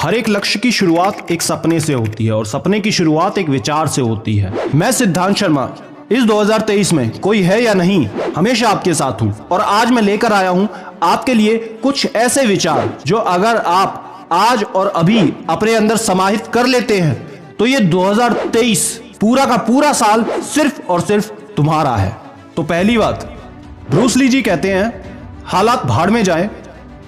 हर एक लक्ष्य की शुरुआत एक सपने से होती है और सपने की शुरुआत एक विचार से होती है। मैं सिद्धांत शर्मा इस 2023 में कोई है या नहीं हमेशा आपके साथ हूं और आज मैं लेकर आया हूं आपके लिए कुछ ऐसे विचार जो अगर आप आज और अभी अपने अंदर समाहित कर लेते हैं तो ये 2023 पूरा का पूरा साल सिर्फ और सिर्फ तुम्हारा है। तो पहली बात, ब्रूस ली जी कहते हैं हालात भाड़ में जाए,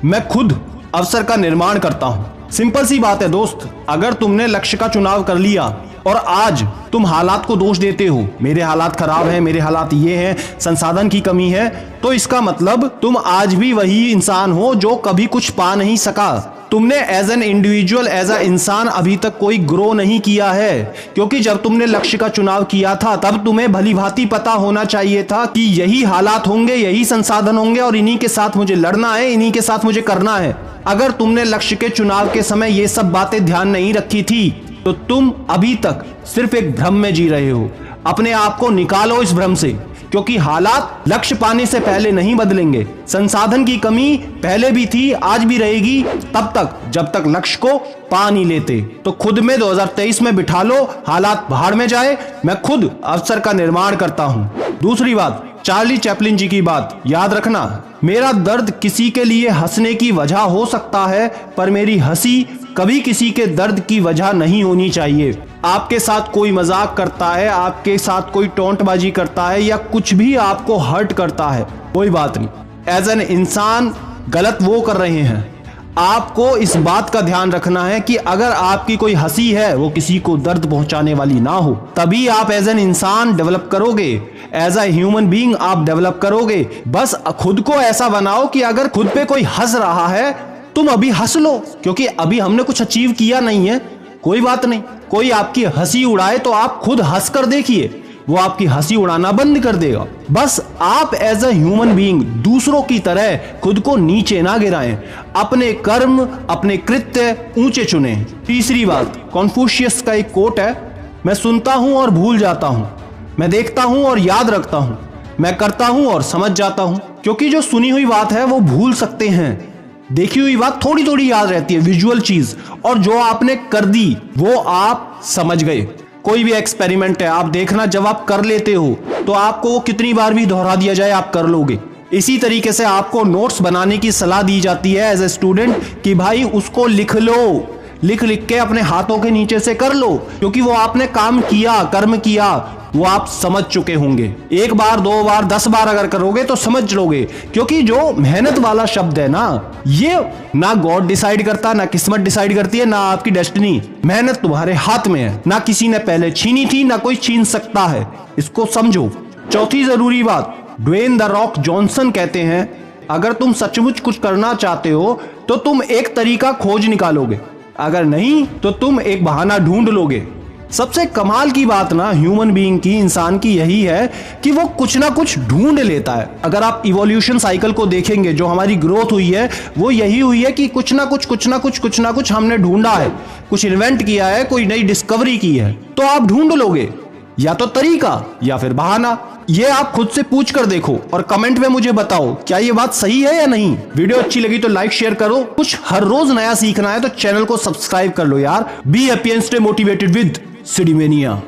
मैं खुद अवसर का निर्माण करता हूं। सिंपल सी बात है दोस्त, अगर तुमने लक्ष्य का चुनाव कर लिया और आज तुम हालात को दोष देते हो, मेरे हालात खराब हैं, मेरे हालात ये हैं, संसाधन की कमी है, तो इसका मतलब तुम आज भी वही इंसान हो जो कभी कुछ पा नहीं सका। तुमने as an individual, as a इंसान अभी तक कोई ग्रो नहीं किया है, क्योंकि जब तुमने लक्ष्य का चुनाव किया था तब तुम्हें भली भांति पता होना चाहिए था कि यही हालात होंगे, यही संसाधन होंगे और इन्हीं के साथ मुझे लड़ना है, इन्हीं के साथ मुझे करना है। अगर तुमने लक्ष्य के चुनाव के समय ये सब बातें ध्यान नहीं रखी थी तो तुम अभी तक सिर्फ एक भ्रम में जी रहे हो। अपने आप को निकालो इस भ्रम से, क्योंकि हालात लक्ष्य पाने से पहले नहीं बदलेंगे। संसाधन की कमी पहले भी थी, आज भी रहेगी, तब तक जब तक लक्ष्य को पा नहीं लेते। तो खुद में 2023 में बिठा लो, हालात भाड़ में जाए, मैं खुद अवसर का निर्माण करता हूं। दूसरी बात, चार्ली चैपलिन जी की बात याद रखना, मेरा दर्द किसी के लिए हंसने की वजह हो सकता है, पर मेरी हंसी कभी किसी के दर्द की वजह नहीं होनी चाहिए। आपके साथ कोई मजाक करता है, आपके साथ कोई टोंटबाजी करता है या कुछ भी आपको हर्ट करता है, कोई बात नहीं, एज एन इंसान गलत वो कर रहे हैं। आपको इस बात का ध्यान रखना है कि अगर आपकी कोई हंसी है वो किसी को दर्द पहुंचाने वाली ना हो, तभी आप एज एन इंसान डेवलप करोगे, एज अ ह्यूमन बीइंग आप डेवलप करोगे। बस खुद को ऐसा बनाओ कि अगर खुद पे कोई हंस रहा है तुम अभी हंस लो, क्योंकि अभी हमने कुछ अचीव किया नहीं है, कोई बात नहीं। कोई आपकी हंसी उड़ाए तो आप खुद हंस कर देखिए, वो आपकी हंसी उड़ाना बंद कर देगा। बस आप एज अ ह्यूमन बीइंग दूसरों की तरह खुद को नीचे ना गिराएं, अपने कर्म, अपने कृत्य ऊंचे चुनें। तीसरी बात, कॉन्फ्यूशियस का एक कोट है, मैं सुनता हूं और भूल जाता हूं, मैं देखता हूं और याद रखता हूं, मैं करता हूं और समझ जाता हूं। क्योंकि जो सुनी हुई बात है वो भूल सकते हैं, देखी हुई बात थोड़ी थोड़ी याद रहती है, विजुअल चीज, और जो आपने कर दी वो आप समझ गए। कोई भी एक्सपेरिमेंट है, आप देखना, जब आप कर लेते हो तो आपको वो कितनी बार भी दोहरा दिया जाए आप कर लोगे। इसी तरीके से आपको नोट्स बनाने की सलाह दी जाती है एज ए स्टूडेंट कि भाई उसको लिख लो, लिख लिख के अपने हाथों के नीचे से कर लो, क्योंकि वो आपने काम किया, कर्म किया, वो आप समझ चुके होंगे। एक बार, दो बार, 10 बार अगर करोगे तो समझ लोगे, क्योंकि जो मेहनत वाला शब्द है ना, ये ना गॉड डिसाइड करता, ना किस्मत डिसाइड करती है, ना आपकी डेस्टिनी। मेहनत तुम्हारे हाथ में है, ना किसी ने पहले छीनी थी, ना कोई छीन सकता है, इसको समझो। चौथी जरूरी बात, ड्वेन द रॉक जॉनसन कहते हैं अगर तुम सचमुच कुछ करना चाहते हो तो तुम एक तरीका खोज निकालोगे, अगर नहीं तो तुम एक बहाना ढूंढ लोगे। सबसे कमाल की बात ना ह्यूमन बीइंग की, इंसान की, यही है कि वो कुछ ना कुछ ढूंढ लेता है। अगर आप इवोल्यूशन साइकिल को देखेंगे, जो हमारी ग्रोथ हुई है वो यही हुई है कि कुछ ना कुछ हमने ढूंढा है, कुछ इन्वेंट किया है, कोई नई डिस्कवरी की है, तो आप ढूंढ लोगे, या तो तरीका या फिर बहाना। ये आप खुद से पूछ कर देखो और कमेंट में मुझे बताओ क्या ये बात सही है या नहीं। वीडियो अच्छी लगी तो लाइक शेयर करो। कुछ हर रोज नया सीखना है तो चैनल को सब्सक्राइब कर लो यार। Be happy and stay motivated with सिडीमेनिया।